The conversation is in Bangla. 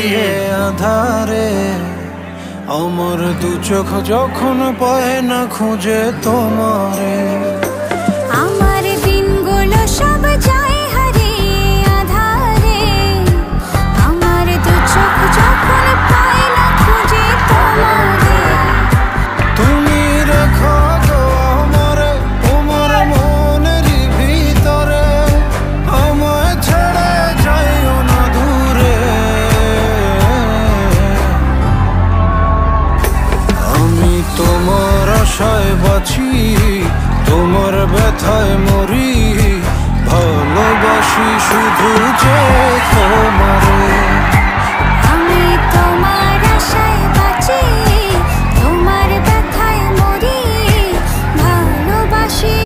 হারিয়ে আধারে, আমার দু চোখ যখন পায় না খুঁজে তোমারে। আমার দিনগুলো সব যায় হারিয়ে আধারে, আমার দু চোখ যখন পায় না খুঁজে তোমারে। তুমি রেখো গো আমারে তোমার মনের ভিতরে, আমায় ছেড়ে যাইও না দূরে। আমি তোমার আশায় বাঁচি, তোমার ব্যথায় মরি, ভালোবাসি শুধু যে